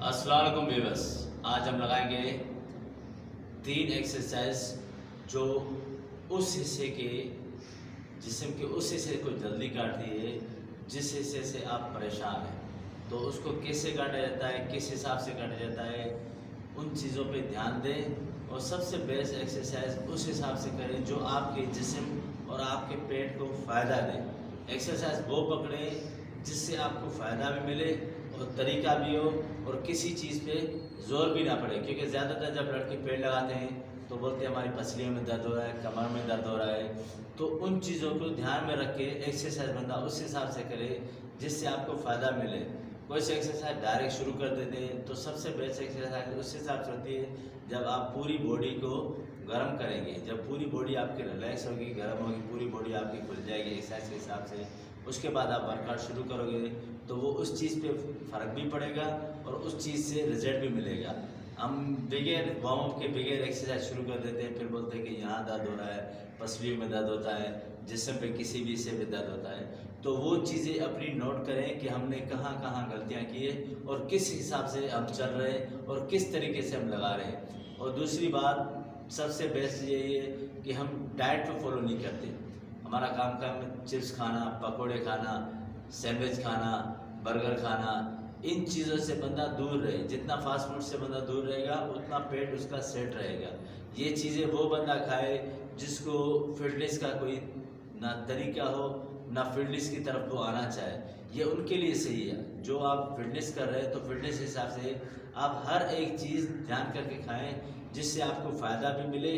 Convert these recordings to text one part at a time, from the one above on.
अस्सलाम वालेकुम व्यूअर्स। आज हम लगाएंगे 3 एक्सरसाइज जो उस हिस्से के जिस्म के उस हिस्से को जल्दी काटती है जिस हिस्से से आप परेशान हैं। तो उसको कैसे काटा जाता है, किस हिसाब से काटा जाता है, उन चीज़ों पे ध्यान दें और सबसे बेस्ट एक्सरसाइज उस हिसाब से करें जो आपके जिस्म और आपके पेट को फ़ायदा दे। एक्सरसाइज वो पकड़ें जिससे आपको फ़ायदा भी मिले और तरीका भी हो और किसी चीज़ पे ज़ोर भी ना पड़े, क्योंकि ज़्यादातर जब लड़के पेड़ लगाते हैं तो बोलते हैं हमारी पसलियों में दर्द हो रहा है, कमर में दर्द हो रहा है। तो उन चीज़ों को ध्यान में रख के एक्सरसाइज बंदा उस हिसाब से करे जिससे आपको फ़ायदा मिले। कोई सी एक्सरसाइज डायरेक्ट शुरू कर देते हैं तो सबसे बेस्ट एक्सरसाइज उस हिसाब से होती है जब आप पूरी बॉडी को गर्म करेंगे। जब पूरी बॉडी आपकी रिलैक्स होगी, गर्म होगी, पूरी बॉडी आपकी खुल जाएगी एक्सरसाइज के हिसाब से, उसके बाद आप वर्कआउट शुरू करोगे तो वो उस चीज़ पे फ़र्क भी पड़ेगा और उस चीज़ से रिजल्ट भी मिलेगा। हम बगैर वार्म अप के बगैर एक्सरसाइज शुरू कर देते हैं, फिर बोलते हैं कि यहाँ दर्द हो रहा है, पसलियों में दर्द होता है, जिस्म पे किसी भी हिस्से में दर्द होता है। तो वो चीज़ें अपनी नोट करें कि हमने कहाँ कहाँ गलतियाँ की है और किस हिसाब से हम चल रहे हैं और किस तरीके से हम लगा रहे हैं। और दूसरी बात सबसे बेस्ट यही है कि हम डाइट को फॉलो नहीं करते। हमारा काम चिप्स खाना, पकोड़े खाना, सैंडविच खाना, बर्गर खाना, इन चीज़ों से बंदा दूर रहे। जितना फास्ट फूड से बंदा दूर रहेगा उतना पेट उसका सेट रहेगा। ये चीज़ें वो बंदा खाए जिसको फिटनेस का कोई ना तरीका हो, ना फिटनेस की तरफ वो आना चाहे, ये उनके लिए सही है। जो आप फिटनेस कर रहे हैं तो फिटनेस के हिसाब से आप हर एक चीज़ ध्यान करके खाएं जिससे आपको फ़ायदा भी मिले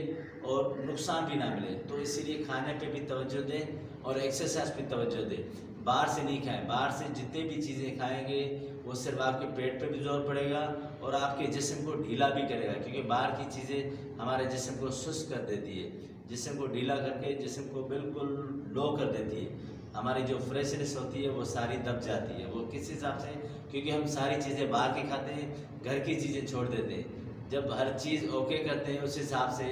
और नुकसान भी ना मिले। तो इसीलिए खाने पे भी तवज्जो दें और एक्सरसाइज पे तवज्जो दें। बाहर से नहीं खाएं। बाहर से जितने भी चीज़ें खाएंगे वो सिर्फ आपके पेट पे भी जोर पड़ेगा और आपके जिस्म को ढीला भी करेगा, क्योंकि बाहर की चीज़ें हमारे जिस्म को सुस्त कर देती है, जिस्म को ढीला करके जिस्म को बिल्कुल लो कर देती है। हमारी जो फ्रेशनेस होती है वो सारी दब जाती है। वो किस हिसाब से? क्योंकि हम सारी चीज़ें बाहर की खाते हैं, घर की चीज़ें छोड़ देते हैं। जब हर चीज़ ओके करते हैं उस हिसाब से,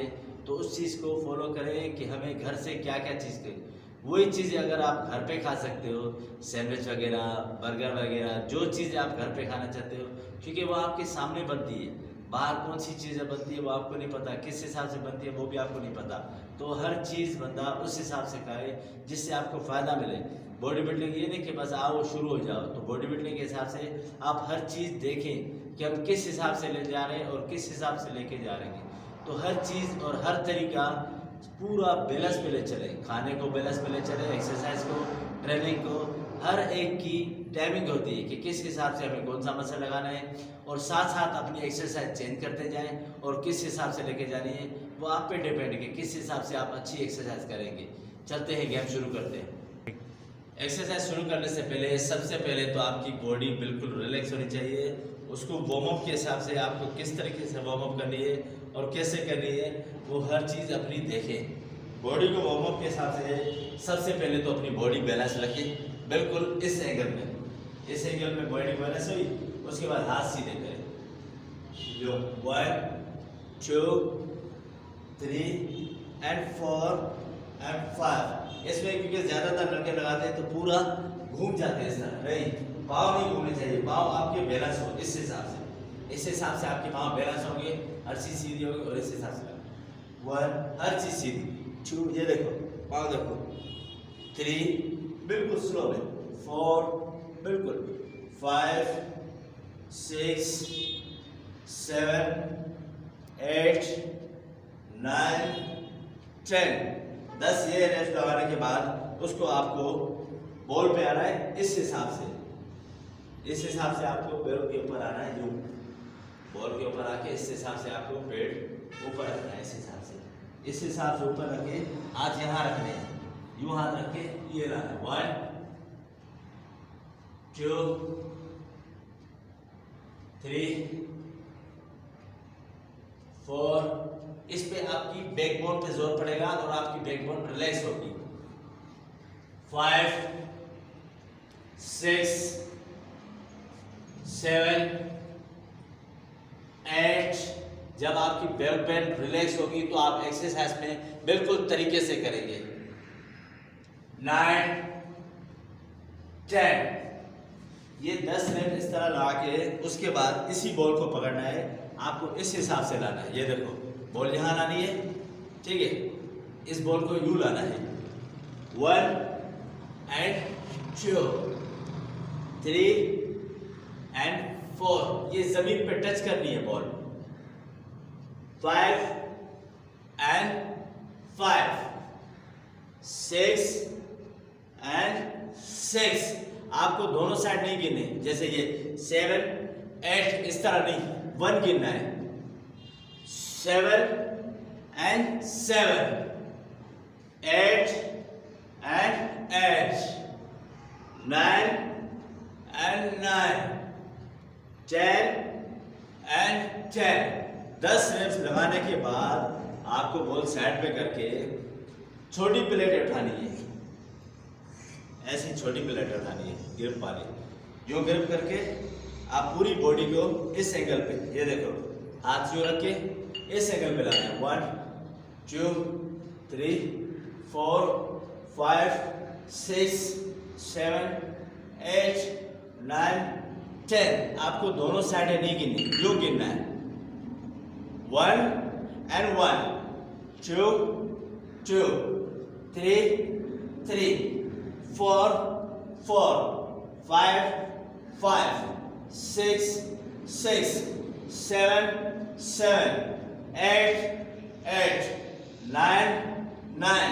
तो उस चीज़ को फॉलो करें कि हमें घर से क्या क्या चीज़ करें। वही चीज़ें अगर आप घर पे खा सकते हो, सैंडविच वगैरह, बर्गर वगैरह, जो चीज़ें आप घर पे खाना चाहते हो, क्योंकि वो आपके सामने बनती है। बाहर कौन सी चीज़ें बनती है वो आपको नहीं पता, किस हिसाब से बनती है वो भी आपको नहीं पता। तो हर चीज़ बंदा उस हिसाब से खाए जिससे आपको फ़ायदा मिले। बॉडी बिल्डिंग ये नहीं कि बस आओ शुरू हो जाओ। तो बॉडी बिल्डिंग के हिसाब से आप हर चीज़ देखें कि हम किस हिसाब से ले जा रहे हैं और किस हिसाब से लेके जा रहे हैं। तो हर चीज़ और हर तरीका पूरा बैलेंस पे ले चले। खाने को बैलेंस पे ले चले, एक्सरसाइज को, ट्रेनिंग को, हर एक की टाइमिंग होती है कि किस हिसाब से हमें कौन सा मसल लगाना है और साथ साथ अपनी एक्सरसाइज चेंज करते जाएं और किस हिसाब से लेके जानी है वो आप पे डिपेंड है कि किस हिसाब से आप अच्छी एक्सरसाइज करेंगे। चलते हैं, गेम शुरू करते हैं। एक्सरसाइज शुरू करने से पहले सबसे पहले तो आपकी बॉडी बिल्कुल रिलैक्स होनी चाहिए। उसको वार्म अप के हिसाब से आपको किस तरीके से वार्म अप करनी है और कैसे करनी है वो हर चीज़ अपनी देखें। बॉडी को वार्म अप के हिसाब से सबसे पहले तो अपनी बॉडी बैलेंस रखें, बिल्कुल इस एंगल में बॉडी बैलेंस हुई। उसके बाद हाथ सीधे करें, जो 1 2 3 and 4 and 5। इसमें क्योंकि ज़्यादातर लड़के लगाते हैं तो पूरा घूम जाते हैं इस तरह, नहीं, पाँव नहीं घूमने चाहिए। पाँव आपके बैलेंस हो इस हिसाब से आपके पाँव बैलेंस होंगे, हर चीज़ सीधी होगी और इस हिसाब से 1 हर चीज़ सीधी, 2 ये देखो पाँव देखो, 3 बिल्कुल स्लो में, 4 बिल्कुल, 5 6 7 8 9 10 10 ये रेस्ट लगाने के बाद उसको आपको बॉल पे आना है इस हिसाब से आपको पैरों के ऊपर आना है, यूं बॉल के ऊपर आके इस हिसाब से आपको पेट ऊपर रखना है। इस हिसाब से ऊपर रखे, हाथ यहाँ रखने हैं, यूं हाथ रख के ये रखना है। 1 2 3 4। इस पे आपकी बैकबोन पे जोर पड़ेगा और आपकी बैकबोन रिलैक्स होगी। 5 6 7 8। जब आपकी बैकबोन रिलैक्स होगी तो आप एक्सरसाइज में बिल्कुल तरीके से करेंगे। 9 10। ये 10 मिनट इस तरह लगा के उसके बाद इसी बॉल को पकड़ना है, आपको इस हिसाब से लाना है। ये देखो बॉल यहाँ लानी है, ठीक है, इस बॉल को यूं लाना है। 1 and 2 3 and 4, ये जमीन पे टच करनी है बॉल। 5 and 5 6 and 6, आपको दोनों साइड नहीं गिनने, जैसे ये 7 8 इस तरह नहीं, 1 गिनना है। 7 and 7 8 and 8 9 and 9 10 and 10। 10 wraps लगाने के बाद आपको बॉल साइड पे करके छोटी प्लेट उठानी है, ऐसी छोटी प्लेट उठानी है ग्रिप वाली। यूं ग्रिप करके आप पूरी बॉडी को इस एंगल पे, ये देखो हाथ यूं रख के इस एंगल पे लाना है। 1 2 3 4 5 6 7 8 9 10, आपको दोनों साइडें नहीं गिननी, यूं गिनना है। 1 and 1 2 2 3 3 4 4 5 5 6 6 7 7 8 8 9 9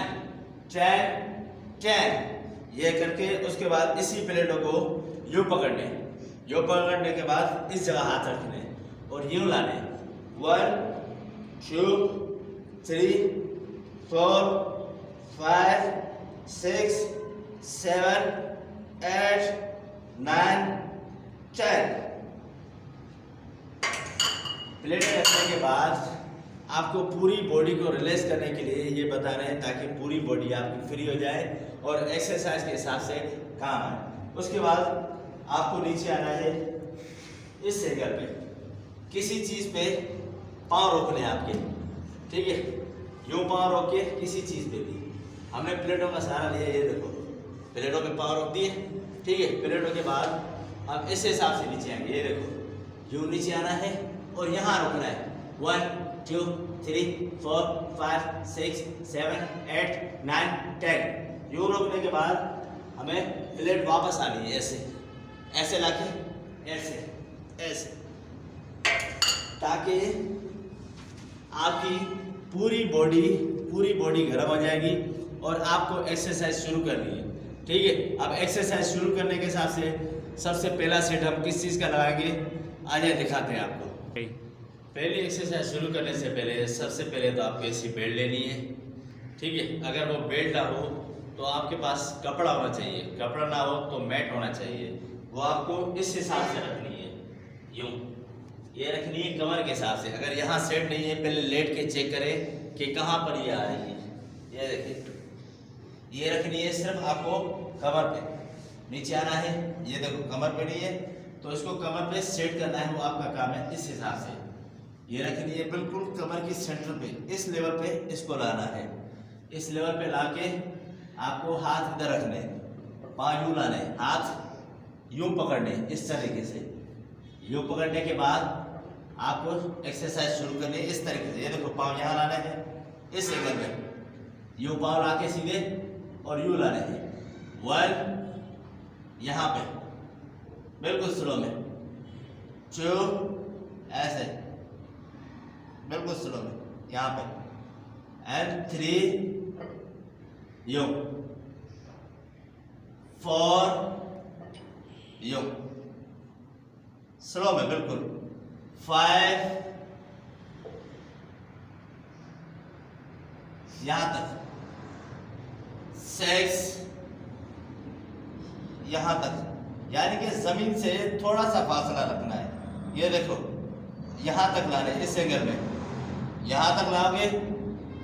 10 10। ये करके उसके बाद इसी प्लेटों को यूं पकड़ने, यूं पकड़ने के बाद इस जगह हाथ रखने और यूं लाने। 1 2 3 4 5 6 7 8 9 10। प्लेट रखने के बाद आपको पूरी बॉडी को रिलैक्स करने के लिए ये बता रहे हैं, ताकि पूरी बॉडी आपकी फ्री हो जाए और एक्सरसाइज के हिसाब से काम आए। उसके बाद आपको नीचे आना है, इस एंगल पे किसी चीज़ पे पाँव रोकने आपके, ठीक है, यूं पाँव रोक के किसी चीज़ पे भी। हमने प्लेटों का सहारा लिया, ये देखो प्लेटों पे पाँव रोक दिए, ठीक है। प्लेटों के बाद अब इस हिसाब से नीचे आएंगे, ये देखो यूं नीचे आना है और यहाँ रोकना है। 1 2 3 4 5 6 7 8 9 10। यूं रोकने के बाद हमें प्लेट वापस आनी है, ऐसे ऐसे लाके ऐसे ऐसे, ताकि आपकी पूरी बॉडी गर्म हो जाएगी और आपको एक्सरसाइज शुरू करनी है, ठीक है। अब एक्सरसाइज शुरू करने के हिसाब से सबसे पहला सेट हम किस चीज़ का लगाएंगे, आइए दिखाते हैं आपको। पहली एक्सरसाइज शुरू करने से पहले सबसे पहले तो आपको ऐसी बेल्ट लेनी है, ठीक है। अगर वो बेल्ट ना हो तो आपके पास कपड़ा होना चाहिए, कपड़ा ना हो तो मैट होना चाहिए। वो आपको इस हिसाब से रखनी है, यूं ये रखनी है कमर के हिसाब से। अगर यहाँ सेट नहीं है, पहले लेट के चेक करें कि कहाँ पर ये आ रही है। ये देखिए ये रखनी है सिर्फ आपको कमर पे, नीचे आना है। ये देखो कमर पे नहीं है तो इसको कमर पे सेट करना है, वो आपका काम है। इस हिसाब से ये रखनी है बिल्कुल कमर की सेंटर पे, इस लेवल पे इसको लाना है। इस लेवल पे लाके आपको हाथ इधर रखने, पाँव यूं लाने, हाथ यूं पकड़ने इस तरीके से। यूं पकड़ने के बाद आपको एक्सरसाइज शुरू करनी है इस तरीके से। ये देखो पाँव यहाँ लाना है इस एंगल में, यूं पाँव लाके सीधे और यूं लाने हैं। 1 यहाँ पे बिल्कुल स्लो में, 2 ऐसे बिल्कुल स्लो में यहाँ पे, एंड 3 यूं, 4 यूं स्लो में बिल्कुल, 5 यहाँ तक, 6 यहाँ तक, यानी कि जमीन से थोड़ा सा फासला रखना है। ये देखो यहाँ तक लाने, इस एंगल में यहाँ तक लाओगे,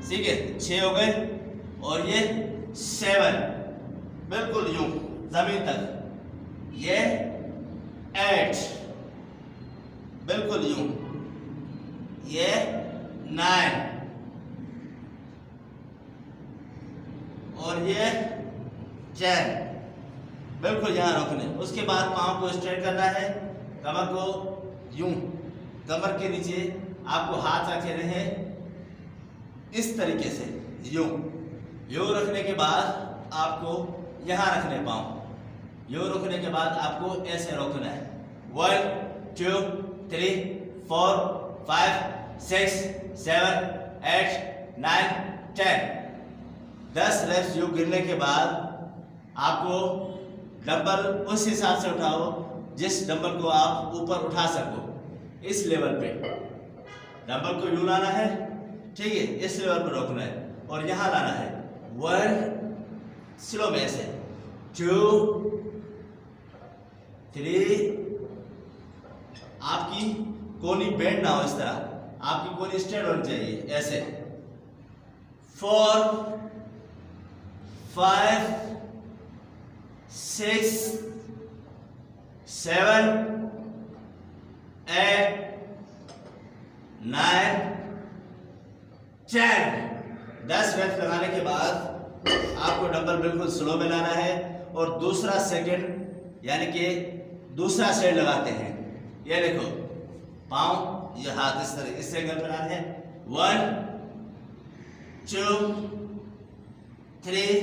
ठीक है। 6 हो गए और ये 7 बिल्कुल यूं जमीन तक, ये 8 बिल्कुल यूं, ये 9 और ये 10 बिल्कुल यहाँ रोकने। उसके बाद पाँव को स्ट्रेट करना है, कमर को यूं, कमर के नीचे आपको हाथ रखे हैं इस तरीके से, यूं यूं रखने के बाद आपको यहाँ रखने पाँव, यूं रखने के बाद आपको ऐसे रोकना है। 1 2 3 4 5 6 7 8 9 10। 10 रेप्स यूं गिरने के बाद आपको डंबल उस हिसाब से उठाओ जिस डंबल को आप ऊपर उठा सको। इस लेवल पे डंबल को यूं लाना है, ठीक है, इस लेवल पर रोकना है और यहाँ लाना है। 1 स्लो में ऐसे, 2 3, आपकी कोनी बेंड ना हो, इस तरह आपकी कोनी स्ट्रेट होनी चाहिए ऐसे। 4 5 6 7 8 9 10। 10 रेप्स लगाने के बाद आपको डंबल बिल्कुल स्लो में लाना है और दूसरा सेकंड यानी कि दूसरा सेट लगाते हैं। ये देखो, पाँव, ये हाथ इस तरह इस एंगल पर लाने हैं। 1 2 3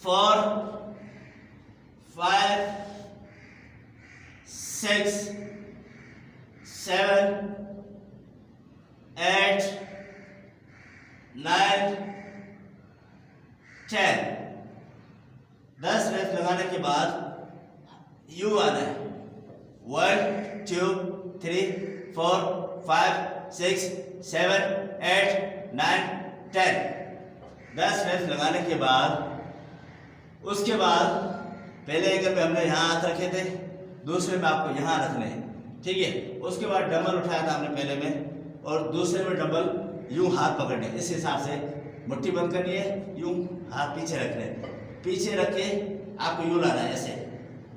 4 5 6 7 8 9 10। 10 रेप्स लगाने के बाद यू आना है। 1 2 3 4 5 6 7 8 9 10। 10 रेप्स लगाने के बाद उसके बाद पहले एंगल पे हमने यहाँ हाथ रखे थे, दूसरे में आपको यहाँ रखने हैं, ठीक है। उसके बाद डंबल उठाया था हमने पहले में और दूसरे में डंबल यूं हाथ पकड़ने, इस हिसाब से मुट्ठी बंद करनी है, यूं हाथ पीछे रखने, पीछे रख के आपको यूं लाना है ऐसे।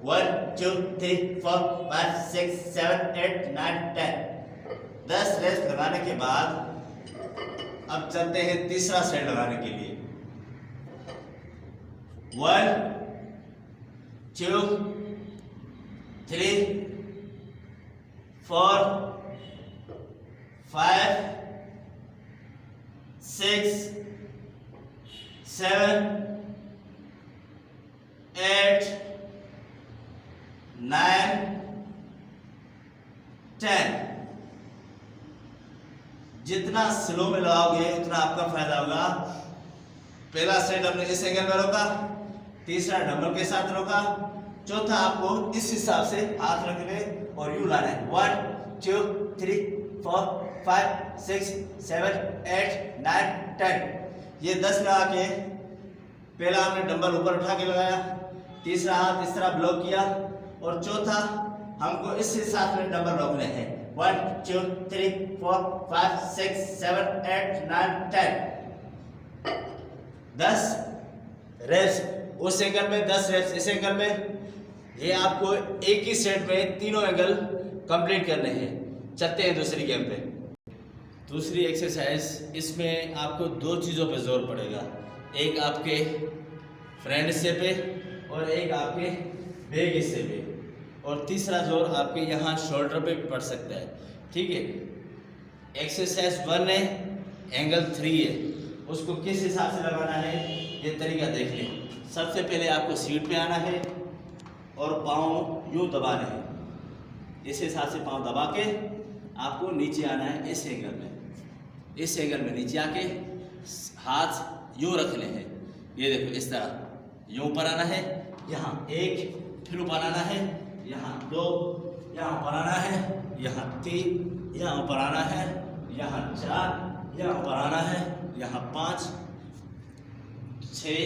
1 2 3 4 5 6 7 8 9 10। 10 रेप्स लगाने के बाद अब चलते हैं तीसरा सेट लगाने के लिए। 1 2 3 4 5 6 7 8 9 10। जितना स्लो में लगाओगे उतना आपका फायदा होगा। पहला सेट हमने इस एंगल में रोका, तीसरा डंबल के साथ रोका, चौथा आपको इस हिसाब से हाथ रखने और यूं लाना है। 1 2 3 4 5 6 7 8 9 10। ये 10 लगा के पहला हमने डंबल ऊपर उठा के लगाया, तीसरा हाथ इस तरह ब्लॉक किया और चौथा हमको इस हिसाब से डंबल रोकने हैं। 1 2 3 4 5 6 7 8 9 10। 10 रेप्स उस एंगल में, 10 रेप्स इस एंगल में। ये आपको एक ही सेट में तीनों एंगल कंप्लीट करने हैं। चलते हैं दूसरी गेम पे। दूसरी एक्सरसाइज, इसमें आपको दो चीज़ों पे जोर पड़ेगा, एक आपके फ्रंट हिस्से पे और एक आपके बैक हिस्से पे, और तीसरा जोर आपके यहाँ शोल्डर पे भी पड़ सकता है, ठीक है। एक्सरसाइज 1 है, एंगल 3 है, उसको किस हिसाब से लगाना है ये तरीका देख लें। सबसे पहले आपको सीट पे आना है और पाँव यूँ दबाने हैं, इस हिसाब से पाँव दबा के आपको नीचे आना है इस एंगल में। इस एंगल में नीचे आके हाथ यूँ रखने हैं, ये देखो इस तरह यूँ ऊपर आना है, यहाँ 1, फिर ऊपर आना है, यहाँ 2, यहाँ ऊपर आना है, यहाँ 3, यहाँ ऊपर आना है, यहाँ 4, यहाँ ऊपर आना है, यहाँ 5 6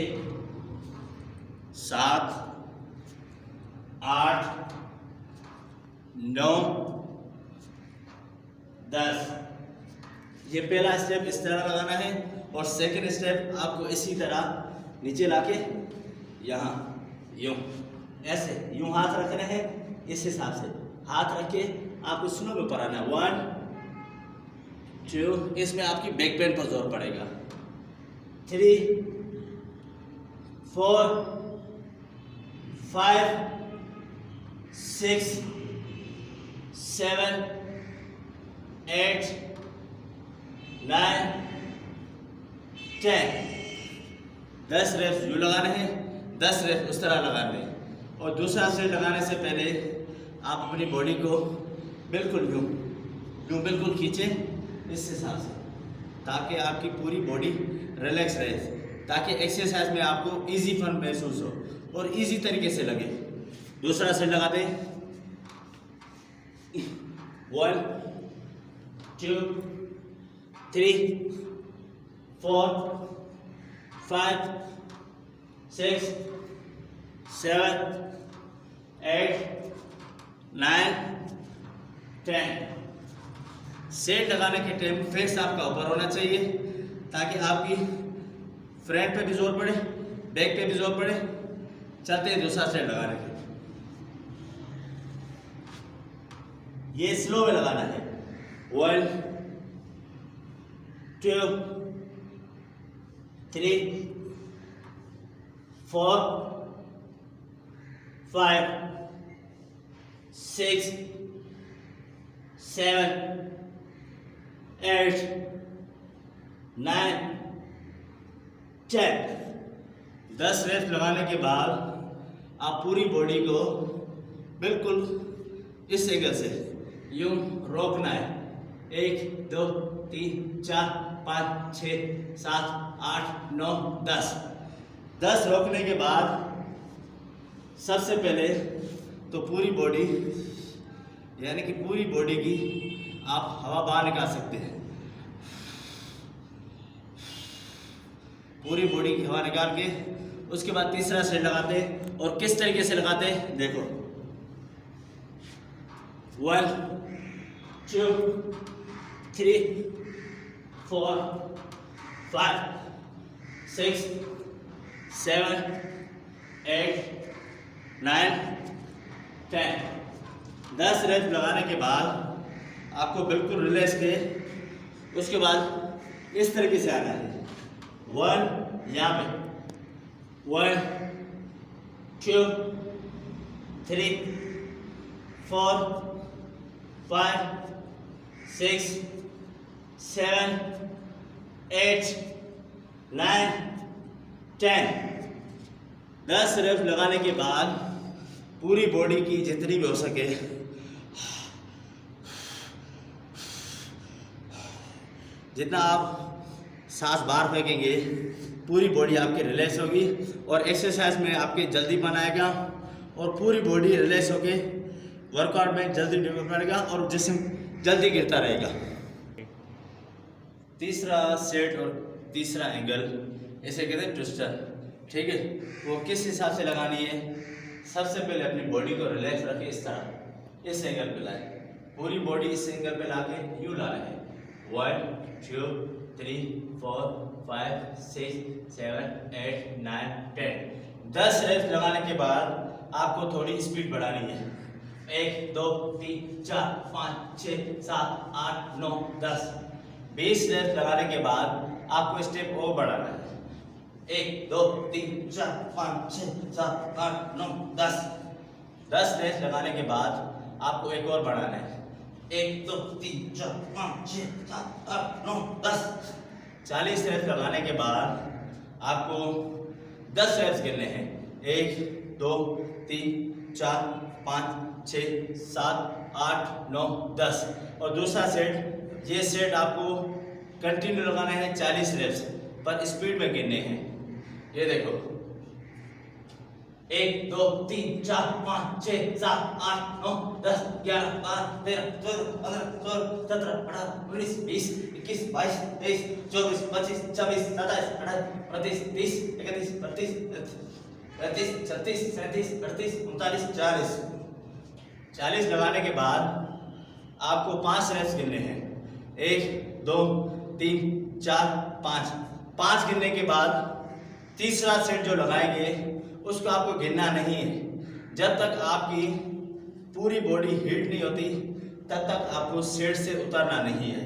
7 8 9 10। ये पहला स्टेप इस तरह लगाना है और सेकंड स्टेप आपको इसी तरह नीचे लाके यहाँ यूँ ऐसे यूँ हाथ रखने हैं, इस हिसाब से हाथ रख के आपको स्लो में ऊपर आना है। 1 2, इसमें आपकी बैक पेन पर जोर पड़ेगा। 3 4 5 6 7 8 9 10। 10 रेप्स यूँ लगाने हैं, 10 रेप्स उस तरह लगाने हैं। और दूसरा सेट लगाने से पहले आप अपनी बॉडी को बिल्कुल यूँ बिल्कुल खींचें इस हिसाब से, ताकि आपकी पूरी बॉडी रिलैक्स रहे, ताकि एक्सरसाइज में आपको इजी फन महसूस हो और इजी तरीके से लगे। दूसरा सेट लगाते हैं। 1 2 3 4 5 6 7 8 9 10। सेट लगाने के टाइम फेस आपका ऊपर होना चाहिए, ताकि आपकी फ्रंट पे भी जोर पड़े, बैक पे भी जोर पड़े। चलते हैं दूसरा सेट लगाने के। ये स्लो में लगाना है। 1 2 3 4 5 6 7 8 9 10। 10 रेप्स लगाने के बाद आप पूरी बॉडी को बिल्कुल इस एंगल से यूं रोकना है। 1 2 3 4 5 6 7 8 9 10। 10 रोकने के बाद सबसे पहले तो पूरी बॉडी, यानी कि पूरी बॉडी की आप हवा बाहर निकाल सकते हैं। पूरी बॉडी की हवा निकाल के उसके बाद तीसरा सेट लगाते हैं। और किस तरीके से लगाते हैं देखो। 1 2 3 4 5 6 7 8 9 10। 10 रेप्स लगाने के बाद आपको बिल्कुल रिलैक्स के उसके बाद इस तरीके से आना है। 1 यहाँ पे 1 2 3 4 5 6 7 8 9 10। 10 रेप्स लगाने के बाद पूरी बॉडी की जितनी भी हो सके जितना आप सांस बाहर फेंकेंगे पूरी बॉडी आपकी रिलैक्स होगी और एक्सरसाइज में आपके जल्दीपन आएगा और पूरी बॉडी रिलैक्स होके वर्कआउट में जल्दी डेवलप करेगा और जिस्म जल्दी गिरता रहेगा। तीसरा सेट और तीसरा एंगल इसे कहते हैं ट्विस्टर। ठीक है, वो किस हिसाब से लगानी है। सबसे पहले अपनी बॉडी को रिलैक्स रखें, इस तरह इस एंगल पे लाए, पूरी बॉडी इस एंगल पे लाके यूँ ला रहे हैं। 1 2 3 4 5 6 7 8 9 10। 10 रेप्स लगाने के बाद आपको थोड़ी स्पीड बढ़ानी है। 1 2 3 4 5 6 7 8 9 10। 20 रेप्स लगाने के बाद आपको स्टेप और बढ़ाना है। 1 2 3 4 5 6 7 8 9 10। 10 रेप्स लगाने के बाद आपको एक और बढ़ाना है। 1 2 3 4 5 6 7 8 9 10। 40 रेप्स लगाने के बाद आपको 10 रेप्स गिनने हैं। 1 2 3 4 5 6 7 8 9 10। और दूसरा सेट, ये सेट आपको कंटिन्यू लगाने हैं 40 रेप्स पर स्पीड में गिनने हैं। ये देखो 1 2 3 4 5 6 7 8 9 10 11 12 13 14 15 16 17 18 19 20 21 22 23 24 25 26 27 28 29 30 31 32 33 36 37 38 39 40। 40 लगाने के बाद आपको 5 रेप्स गिनने हैं। 1 2 3 4 5। 5 गिनने के बाद तीसरा सेट जो लगाएंगे उसको आपको गिनना नहीं है। जब तक आपकी पूरी बॉडी हीट नहीं होती तब तक आपको सेट से उतरना नहीं है।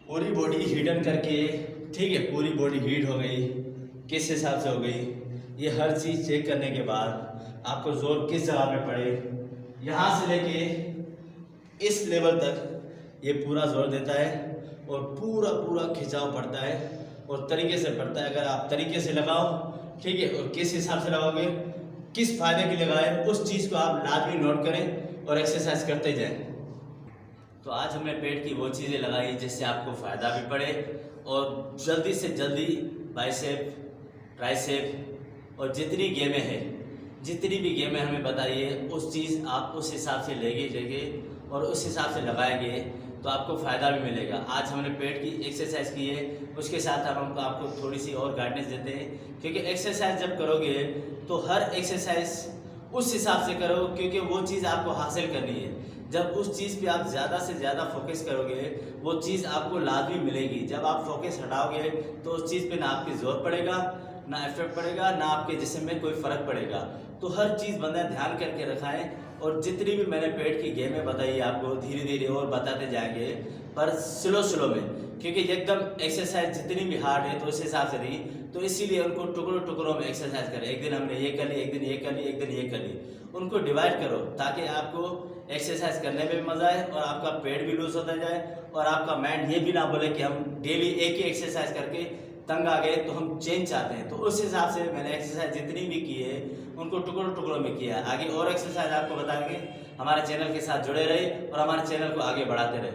पूरी बॉडी हीटन करके, ठीक है, पूरी बॉडी हीट हो गई, किस हिसाब से हो गई, ये हर चीज़ चेक करने के बाद आपको जोर किस जगह पे पड़े, यहाँ से लेके इस लेवल तक ये पूरा जोर देता है और पूरा पूरा खिंचाव पड़ता है और तरीके से पड़ता है। अगर आप तरीके से लगाओ, ठीक है, और किस हिसाब से लगाओगे, किस फायदे के लिए लगाए, उस चीज़ को आप लाजमी नोट करें और एक्सरसाइज करते जाएं। तो आज हमने पेट की वो चीज़ें लगाई जिससे आपको फ़ायदा भी पड़े और जल्दी से जल्दी बाइसेप, ट्राइसेप और जितनी गेमें हैं, जितनी भी गेमें हमें बताइए, उस चीज़ आप उस हिसाब से लेंगे और उस हिसाब से लगाएंगे तो आपको फ़ायदा भी मिलेगा। आज हमने पेट की एक्सरसाइज की है, उसके साथ हम आपको थोड़ी सी और गाइडेंस देते हैं, क्योंकि एक्सरसाइज जब करोगे तो हर एक्सरसाइज उस हिसाब से करो, क्योंकि वो चीज़ आपको हासिल करनी है। जब उस चीज़ पे आप ज़्यादा से ज़्यादा फोकस करोगे, वो चीज़ आपको लाजमी मिलेगी। जब आप फोकस हटाओगे तो उस चीज़ पे ना आपकी जोर पड़ेगा, ना इफेक्ट पड़ेगा, ना आपके जिस्म में कोई फ़र्क पड़ेगा। तो हर चीज़ बंदा ध्यान करके रखाएं और जितनी भी मैंने पेट की गेमें बताई आपको धीरे धीरे और बताते जाएंगे, पर स्लो में, क्योंकि एकदम एक्सरसाइज जितनी भी हार्ड है तो उस हिसाब से नहीं, तो इसीलिए उनको टुकड़ों में एक्सरसाइज करें। एक दिन हमने ये कर ली, एक दिन ये कर ली, एक दिन ये कर ली, उनको डिवाइड करो ताकि आपको एक्सरसाइज करने में भी मज़ा आए और आपका पेट भी लूज होता जाए और आपका माइंड ये भी ना बोले कि हम डेली एक ही एक्सरसाइज करके तंग आ गए तो हम चेंज चाहते हैं। तो उस हिसाब से मैंने एक्सरसाइज जितनी भी की है उनको टुकड़ों में किया है। आगे और एक्सरसाइज आपको बताएंगे। हमारे चैनल के साथ जुड़े रहे और हमारे चैनल को आगे बढ़ाते रहे।